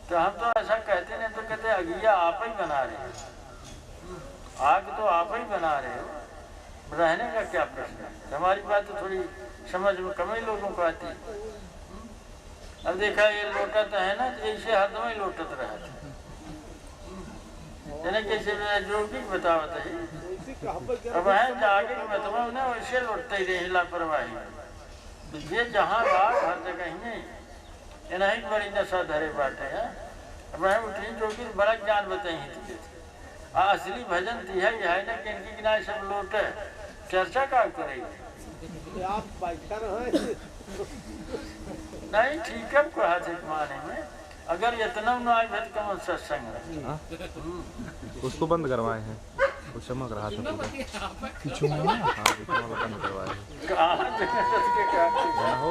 तो हम तो ऐसा कहते नहीं तो कहते अगिया आप ही बना रहे हो, आग तो आप ही बना रहे हो, रहने का क्या प्रश्न है। हमारी बात तो थोड़ी समझ में कम ही लोगों को आती है। अब देखा ये लोटत है ना तो ऐसे हरदम ही लोटत रहा था, कैसे जोगी बतावत है। अब है जागे बतवा उन्हें वैसे लौटते ही रहे लापरवाही। ये जहाँ बात हर जगह ही नहीं, नहीं बड़ी नशा धरे बाटे है। अब है उठी जोगी बड़ा ज्ञान बताई थी। असली भजन थी है यह ना कि इनकी गिनाई सब लोटे चर्चा का करेगी। आप बैठा रहे नहीं ठीक है कहा थे माने में अगर इतना न आए भर कम सत्संग उसको बंद करवाए हैं, वो चमक रहा था पीछे में। हाँ बंद करवाए कहाँ हो।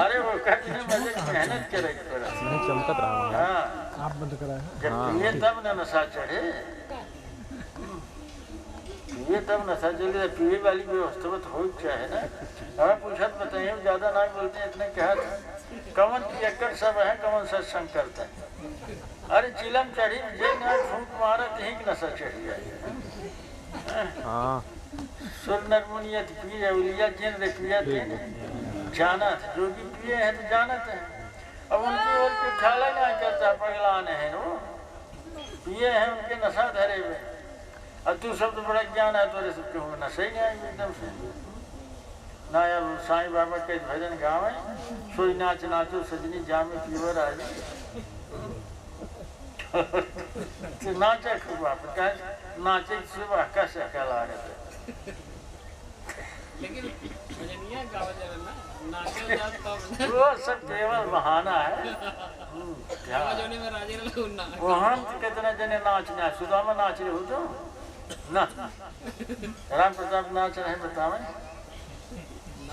अरे वो कहते मजे मेहनत करे नहीं चमकत रहा। हाँ आप बंद कराए जब पिए तब न नशा चढ़े, पिए तब नशा चले। पिए वाली व्यवस्था तो हो चाहे ना। हमें पूछत बताइए ज्यादा ना बोलते हैं इतने कहा कमन पियक्कर सब है कमन सत्संग करते हैं। अरे चिलम चढ़ी जे ना फूंक मारत ही नशा चढ़ी जाए। सुर नरमुनियत पिए उलिया जिन रे पिया थे जाना था जो भी पिए हैं तो जानत है। अब उनकी ओर पे ख्याल नहीं करता पगलाने हैं वो पिए हैं उनके नशा धरे हुए। अब तू सब तो बड़ा ज्ञान है तो सबके हो नशा ही नहीं आएगी एकदम से ना। यार साईं बाबा के भजन गावे सोई नाच नाचो सजनी जामे पीवर आज नाचे खूब आप नाचे सुबह कैसे कहला रहे थे। वो सब केवल बहाना है। वो हम कितने जने नाच नाच सुदामा नाच रहे हो तो ना राम प्रताप नाच रहे बतावे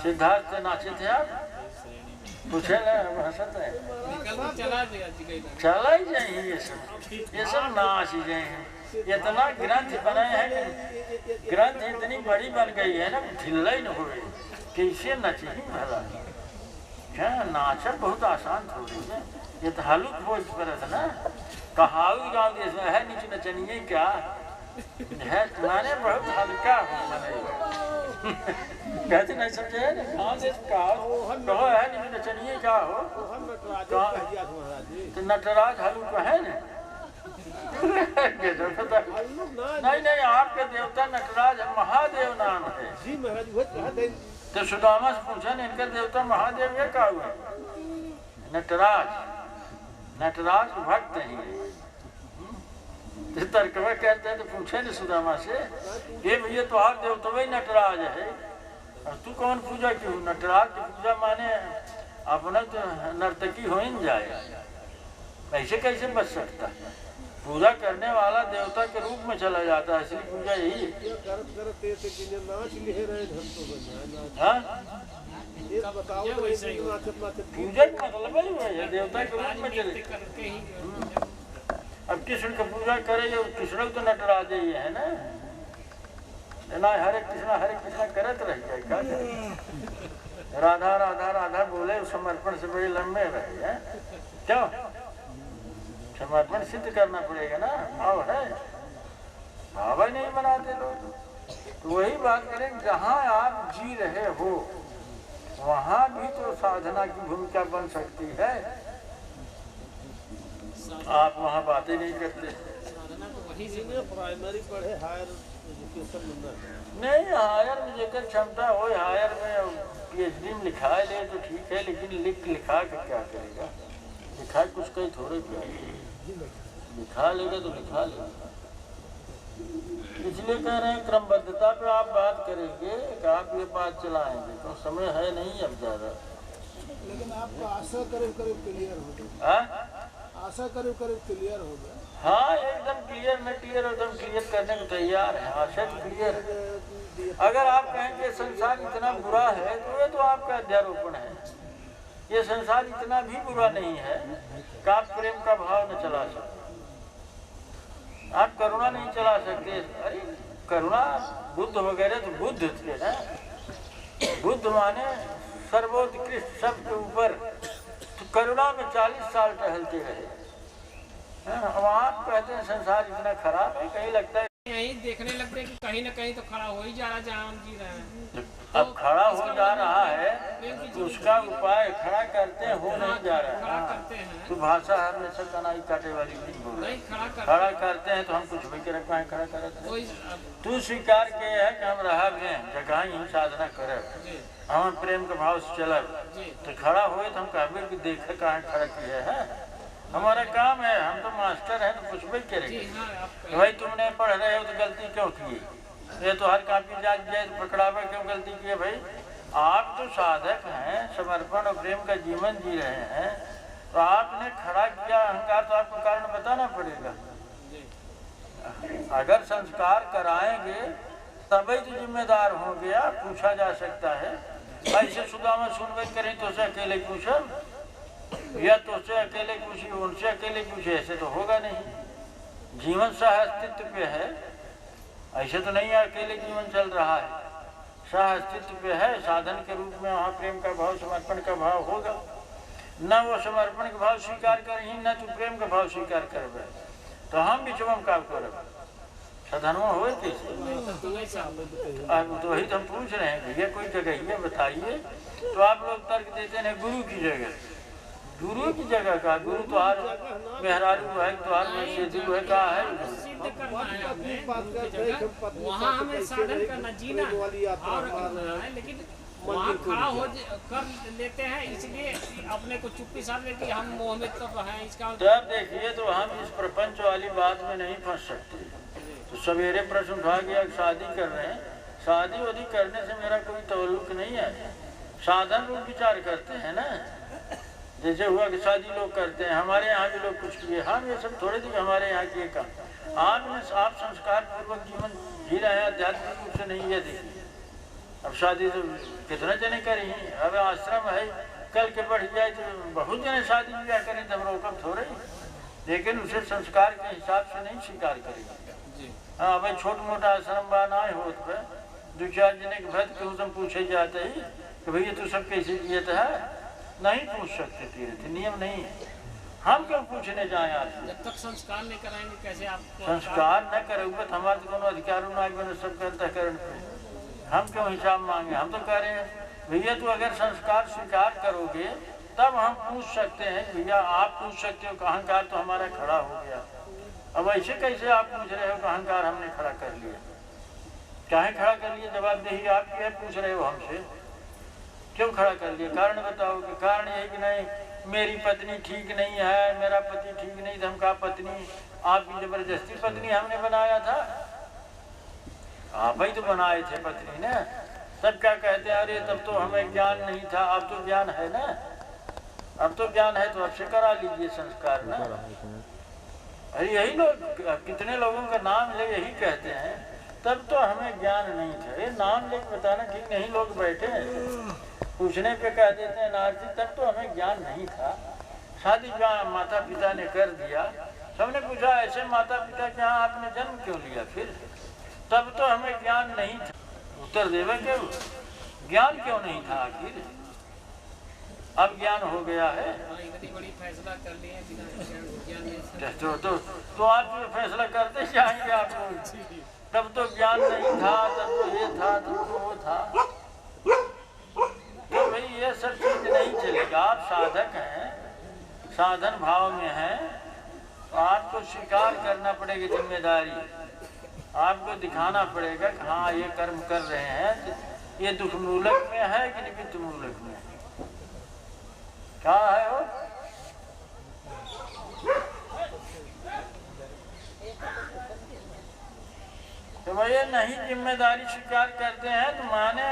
सिद्धार्थ से नाचे थे आप पूछे ना हंसत है चला ही जाए ये सब नाच ही जाए। इतना ग्रंथ बनाए हैं ग्रंथ इतनी बड़ी बन गई है ना ढिल्ला ही न हो कैसे नचे ही भला क्या नाचा बहुत आसान थोड़ी है। ये तो हलुक बोझ पर ना कहाऊ गाँव देश में है नीचे नचनिए क्या है तुम्हारे बहुत हल्का कहते नहीं समझे कहाँ से कहो है नीचे नचनिए क्या हो तो नटराज हलुक है ना। नहीं नहीं आपके देवता नटराज महादेव नाम है जी महाराज। तो सुदामा से पूछा न इनका देवता महादेव ये क्या हुआ नटराज नटराज भक्त है। तर्कवा कहते हैं तो पूछे न सुदामा से ये भैया तो आप देवता वही नटराज है और तू कौन पूजा क्यों। नटराज की पूजा माने अपना तो नर्तकी हो ही नहीं जाए ऐसे कैसे बच सकता। पूजा करने वाला देवता के रूप में चला जाता है इसलिए पूजा यही है। पूजा का मतलब ही है देवता के रूप में चले। अब कृष्ण का पूजा करेगा कृष्ण तो नटराज ही है ना हरे कृष्णा करत रह जाए क्या राधा राधा राधा बोले समर्पण से बड़े लंबे रहे हैं क्यों समर्पण सिद्ध करना पड़ेगा ना भाव है भाव ही नहीं बनाते लोग। तो वही बात करें जहाँ आप जी रहे हो वहाँ भी तो साधना की भूमिका बन सकती है। आप वहाँ बातें नहीं करते प्राइमरी पढ़े हायर एजुकेशन नहीं हायर में जेकर क्षमता हो हायर में PhD में लिखा ले तो ठीक है लेकिन लिखा के क्या करेगा। लिखा कुछ कहीं थोड़े क्या लिखा लेगा तो लिखा लेगा। इसलिए कह रहे हैं क्रमबद्धता पे आप बात करेंगे कि आप ये बात चलाएंगे तो समय है नहीं अब ज्यादा। लेकिन आपको आशा करीब क्लियर हो गया। आशा करीब क्लियर हो गया। हाँ एकदम क्लियर न क्लियर एकदम क्लियर करने को तैयार है। आशा तो क्लियर है। अगर आप कहेंगे संसार इतना बुरा है तो ये तो आपका अध्यारोपण है। ये संसार इतना भी बुरा नहीं है कि आप प्रेम का भाव न चला सकते आप करुणा नहीं चला सकते। अरे करुणा बुद्ध वगैरह तो बुद्ध थे ना। बुद्ध माने सर्वोत्कृष्ट सबके ऊपर तो करुणा में 40 साल टहलते रहे अब आप कहते हैं संसार इतना खराब है, कहीं लगता है यही देखने लगते हैं कि कहीं ना कहीं तो खड़ा हो ही जा रहा है जहाँ हम जी रहे हैं। अब खड़ा हो जा रहा है तो उसका उपाय खड़ा करते हैं, हो नहीं जा रहा खड़ा है। करते हैं तो भाषा हमेशा कनाई काटे वाली नहीं बोल रही। नहीं खड़ा करते हैं तो हम कुछ भी के रखवाएं, खड़ा करते हैं। कोई तू स्वीकार के है कि हम रहा जगह ही साधना करे, हम प्रेम के भाव से चलब, तो खड़ा हुए तो हम कहबे कि देखे कहाँ खड़ा किए है। हमारा काम है, हम तो मास्टर हैं, तो कुछ भी करेंगे। तो भाई तुमने पढ़ रहे हो तो गलती क्यों की? ये तो हर कापी जाग जाए तो पकड़ावे क्यों गलती की है? भाई आप तो साधक हैं, समर्पण और प्रेम का जीवन जी रहे हैं, तो आपने खड़ा किया अहंकार, तो आपको कारण बताना पड़ेगा। अगर संस्कार कराएंगे तभी तो जिम्मेदार हो गया, पूछा जा सकता है। ऐसे सुदामा सुनवे करें तो उसे अकेले पूछो, या तो उसे अकेले पूछी, उनसे अकेले पूछे, ऐसे तो होगा नहीं। जीवन सह अस्तित्व पे है, ऐसे तो नहीं है अकेले जीवन चल रहा है, सह अस्तित्व पे है। साधन के रूप में वहाँ प्रेम का भाव, समर्पण का भाव होगा। न वो समर्पण का भाव स्वीकार करें, न तो प्रेम का भाव स्वीकार कर, तो हम बिचवम का करब साधनवा हो कैसे? तो वही तो हम पूछ रहे हैं, भैया कोई जगह ये बताइए। तो आप लोग तर्क देते हैं गुरु की जगह। गुरु की जगह का गुरु तो हर मेहरारू है, तो हर में सेतु है, कहा है सिद्ध करना है हमें, वहाँ हमें साधन करना, जीना और करना है। लेकिन वहाँ खड़ा हो कर लेते हैं, इसलिए अपने को चुप्पी साध लेती हम मोह में तो है इसका। तब देखिए तो हम इस प्रपंच वाली बात में नहीं फंस सकते। तो सवेरे प्रश्न उठा गया, शादी कर रहे हैं, शादी वादी करने से मेरा कोई ताल्लुक नहीं है। साधन लोग विचार करते हैं ना, जैसे हुआ कि शादी लोग करते हैं, हमारे यहाँ भी लोग कुछ किए, हम ये सब थोड़े दिन हमारे यहाँ किए काम। आप संस्कार पूर्वक जीवन जी रहे हैं, आध्यात्मिक रूप से नहीं। ये देखिए अब शादी तो कितने जने करी, अब आश्रम है, कल के बढ़ जाए तो बहुत जने शादी ब्याह करें, तो हम रोकम थोड़े, लेकिन उसे संस्कार के हिसाब से नहीं स्वीकार करेंगे। हाँ भाई छोट मोटा आश्रम बनाए हो तो दो चार जने के भक्त के तुम पूछे जाते ही कि भैया तू सब कैसे किए है, नहीं पूछ सकते, तीर्थ नियम नहीं है। हम क्यों पूछने जाए आपसे? जब तक संस्कार नहीं कराएंगे कैसे आप संस्कार न करोगे तो हमारे तो अधिकार न सब अंतःकरण पे हम क्यों हिसाब मांगे? हम तो कह रहे हैं भैया तू अगर संस्कार स्वीकार करोगे तब हम पूछ सकते हैं। भैया आप पूछ सकते हो कि अहंकार तो हमारा खड़ा हो गया। अब ऐसे कैसे आप पूछ रहे हो कि अहंकार हमने खड़ा कर लिया? काहे खड़ा कर लिया? जवाबदेही आपकी है, पूछ रहे हो हमसे क्यों खड़ा कर लिया? कारण बताओ। कि कारण यही कि नहीं मेरी पत्नी ठीक नहीं है, मेरा पति ठीक नहीं था। हम कहा पत्नी आपकी जबरदस्ती पत्नी हमने बनाया था? आप ही तो बनाए थे पत्नी ने। तब क्या कहते हैं, अरे तब तो हमें ज्ञान नहीं था, अब तो ज्ञान है ना। अब तो ज्ञान है तो अब से करा लीजिए संस्कार ना। अरे यही लोग, कितने लोगों का नाम ले यही कहते हैं तब तो हमें ज्ञान नहीं था। ये नाम लेके बताना ठीक नहीं, लोग बैठे हैं पूछने पे कह देते हैं नारजी तब तो हमें ज्ञान नहीं था। शादी जहाँ माता पिता ने कर दिया, सबने पूछा ऐसे माता पिता के यहाँ आपने जन्म क्यों लिया? फिर तब तो हमें ज्ञान नहीं था। उत्तर देवे क्यों? ज्ञान क्यों नहीं था आखिर? अब ज्ञान हो गया है। बड़ी फैसला कर लिए तो आप जो फैसला करते जाएंगे आप लोग। तब तो ज्ञान नहीं था, तब तो ये था, तब तो वो था। तो भाई ये सब चीज नहीं चलेगा। आप साधक हैं, साधन भाव में हैं, तो आपको स्वीकार करना पड़ेगी जिम्मेदारी। आपको दिखाना पड़ेगा कि हाँ ये कर्म कर रहे हैं, ये दुख मूलक में है कि निमित्त मूलक में क्या है वो? तो भैया नहीं जिम्मेदारी स्वीकार करते हैं तो माने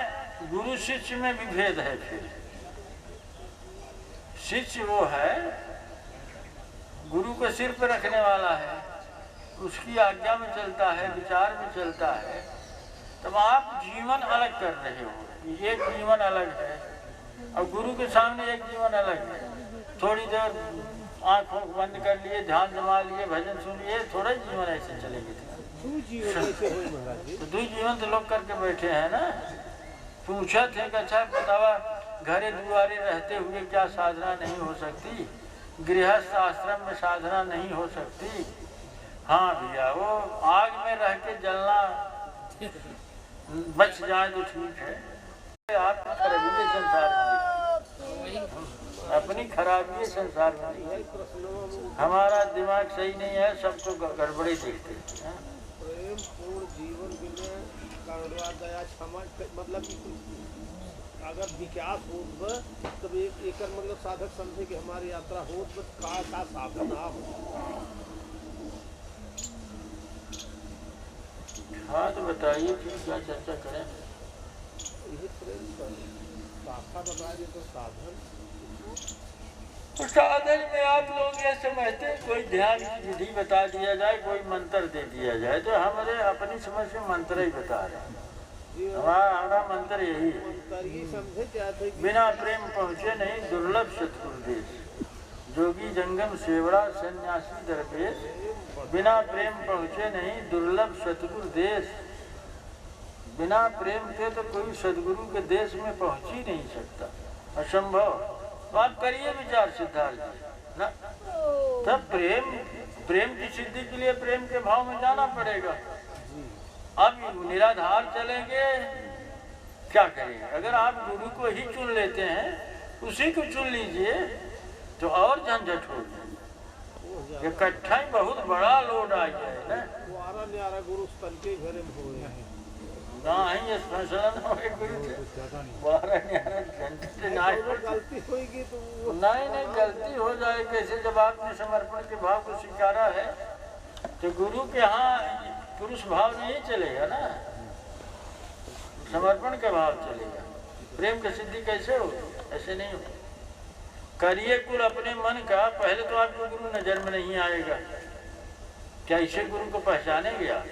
गुरु शिष्य में भी भेद है। फिर शिष्य वो है गुरु को सिर पर रखने वाला है, उसकी आज्ञा में चलता है, विचार में चलता है। तब आप जीवन अलग कर रहे हो, एक जीवन अलग है और गुरु के सामने एक जीवन अलग है। थोड़ी देर आँखों बंद कर लिए, ध्यान जमा लिए, भजन सुन लिए, थोड़ा जीवन ऐसे चलेगी। तो दो जीवन तो लोग करके बैठे हैं ना। पूछा थे कि अच्छा बतावा घरे दुआरे रहते हुए क्या साधना नहीं हो सकती? गृहस्थ आश्रम में साधना नहीं हो सकती। हाँ भैया, वो आग में रह के जलना बच जाए तो ठीक है। आप खराबी संसार में, अपनी खराबी संसार में, हमारा दिमाग सही नहीं है, सबको गड़बड़ी दिखती है। प्रेम पूर्ण जीवन के लिए करुणा दया क्षमा मतलब अगर विकास हो तब एक मतलब साधक समझे कि हमारी यात्रा हो तो का साधन आप। हाँ तो बताइए क्या चर्चा करें। यही प्रेम शाखा बताइए तो साधन। तो साधन में आप लोग ये समझते हैं कोई ध्यान की विधि बता दिया जाए, कोई मंत्र दे दिया जाए, तो हमारे अपनी समझ से मंत्र ही बता रहे हैं। हमारा मंत्र यही है, बिना प्रेम पहुँचे नहीं दुर्लभ सतगुरु देश, जोगी जंगम सेवड़ा सन्यासी दरवेश, बिना प्रेम पहुँचे नहीं दुर्लभ सतगुरु देश। बिना प्रेम के तो कोई सदगुरु के देश में पहुँच ही नहीं सकता, असंभव। तो आप करिए विचार सिद्धार्थ ना, तब प्रेम की सिद्धि के लिए प्रेम के भाव में जाना पड़ेगा। अब निराधार चलेंगे क्या करेंगे? अगर आप गुरु को ही चुन लेते हैं, उसी को चुन लीजिए तो और झंझट हो जाए। इकट्ठा ही बहुत बड़ा लोड आ जाए ना। गुरु स्तन के घर में हो नहीं, ये फैसला न हो गुरु गलती होगी तो नहीं गलती हो जाए कैसे? जब आपने समर्पण के भाव को स्वीकारा है तो गुरु के यहाँ पुरुष भाव नहीं चलेगा ना, समर्पण का भाव चलेगा। प्रेम की सिद्धि कैसे हो? ऐसे नहीं हो। करिए कुल अपने मन का, पहले तो आपको गुरु नजर में नहीं आएगा। क्या इसे गुरु को पहचानेंगे आप?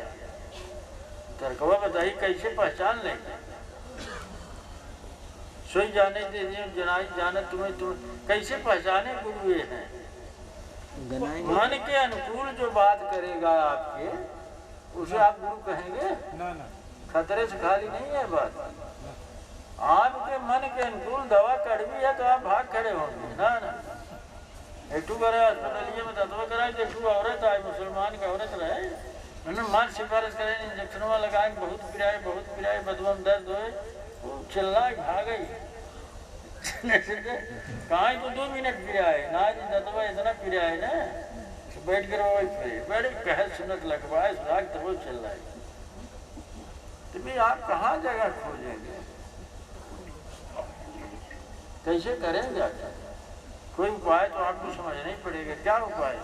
तर्कवा बताइए कैसे पहचान लेंगे? सोई जाने दे जनाई जाने तुम्हें, तुम कैसे पहचाने गुरु ये है? मन के अनुकूल जो बात करेगा आपके, उसे आप गुरु कहेंगे? खतरे से खाली नहीं है बात। आपके मन के अनुकूल दवा कड़वी है तो आप भाग खड़े होंगे ना। एकटू करे अस्पतालिया में दवा कराए, एकटू औरत आए, मुसलमान का औरत रहे, मैंने मार सिफारिश करे, इंजेक्शन लगाए, बहुत पिराए बदबम दर्द होए, वो चिल्लाए भाग गई। कहाँ तो 2 मिनट पिराए ना जी, दवा इतना पिराए ना, बैठ कर वो बड़े कहल सुनत लगवाए, सुराग तो वो चल रहा है। तो भाई आप कहाँ जगह खोजेंगे? कैसे करेंगे? कोई उपाय तो आपको समझना ही पड़ेगा। क्या उपाय?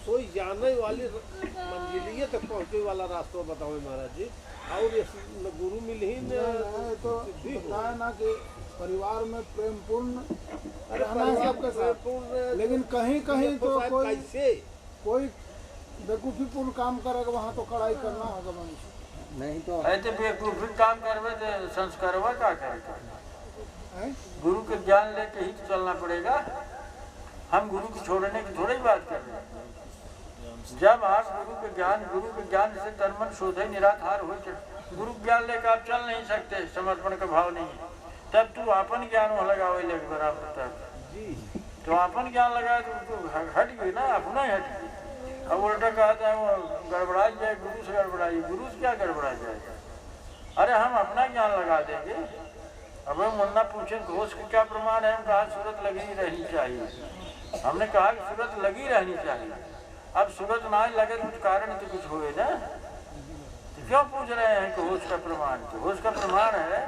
सोई जाने वाली मंजिलिये तक पहुँचे वाला रास्ता बताओ महाराज जी। और गुरु मिल ही तो बताया ना कि परिवार में प्रेम पूर्ण सबके साथ, लेकिन कहीं कहीं तो कोई बेवकूफ़ी पूर्ण काम करेगा, वहाँ तो कड़ाई करना होगा मनुष्य। नहीं तो ऐसे बेवकूफ़ी काम करवे तो संस्कारवा क्या करेगा? गुरु के ज्ञान लेके ही तो चलना पड़ेगा। हम गुरु को छोड़ने की थोड़ी बात कर रहे हैं। जब आप गुरु के ज्ञान से तन मन शोधे निराधार हो, गुरु ज्ञान लेकर आप चल नहीं सकते, समर्पण का भाव नहीं है, तब तू अपन ज्ञान हो लगाओ लगे बराबर। तब तो अपन ज्ञान लगाए तो हट गई ना, अपना ही हट गई। अब उल्टा कहता है वो गड़बड़ा जाए, गुरु से गड़बड़ाई, गुरु से क्या गड़बड़ा जाएगा? अरे हम अपना ज्ञान लगा देंगे। अब मुन्ना पूछे घोष का क्या प्रमाण है? हम कहा सूरत लगी रहनी चाहिए। हमने कहा कि सूरत लगी रहनी चाहिए। अब सूरत ना लगे तो कारण तो कुछ हुए ना, तो क्यों पूछ रहे हैं कि होश का प्रमाण? तो होश का प्रमाण है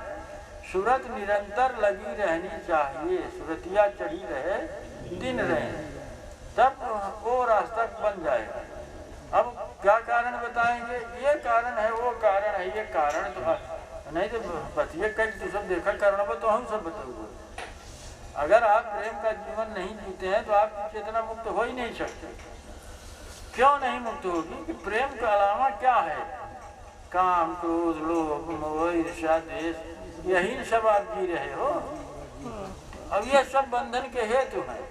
सूरत निरंतर लगी रहनी चाहिए, सूरतिया चढ़ी रहे, दिन रहे, तब वो रास्ता बन जाएगा। अब क्या कारण बताएंगे? ये कारण है, वो कारण है, ये कारण तो नहीं तो बतिए कई तो सब देखा कारण तो हम सब बताओगे। अगर आप प्रेम का जीवन नहीं जीते हैं तो आप चेतना मुक्त हो ही नहीं सकते। क्यों नहीं मुक्त होगी? कि प्रेम के अलावा क्या है? काम, क्रोध, लोभ, मोह, ईर्ष्या, द्वेष, यही सब आप जी रहे हो। अब ये सब बंधन के हेतु हैं।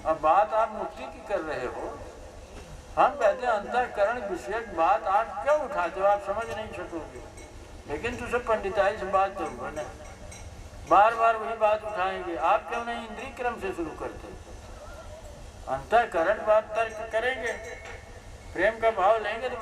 अब बात आप मुक्ति की कर रहे हो। हम कहते हैं अंतःकरण विषयक बात आप क्यों उठाते हो? आप समझ नहीं सकोगे। लेकिन लेकिन तो सब पंडिताई से बात तो हुआ ना, बार बार वही बात उठाएंगे। आप क्यों नहीं इंद्रिय क्रम से शुरू करते? अंतःकरण बात तर्क करेंगे, प्रेम का भाव लेंगे तो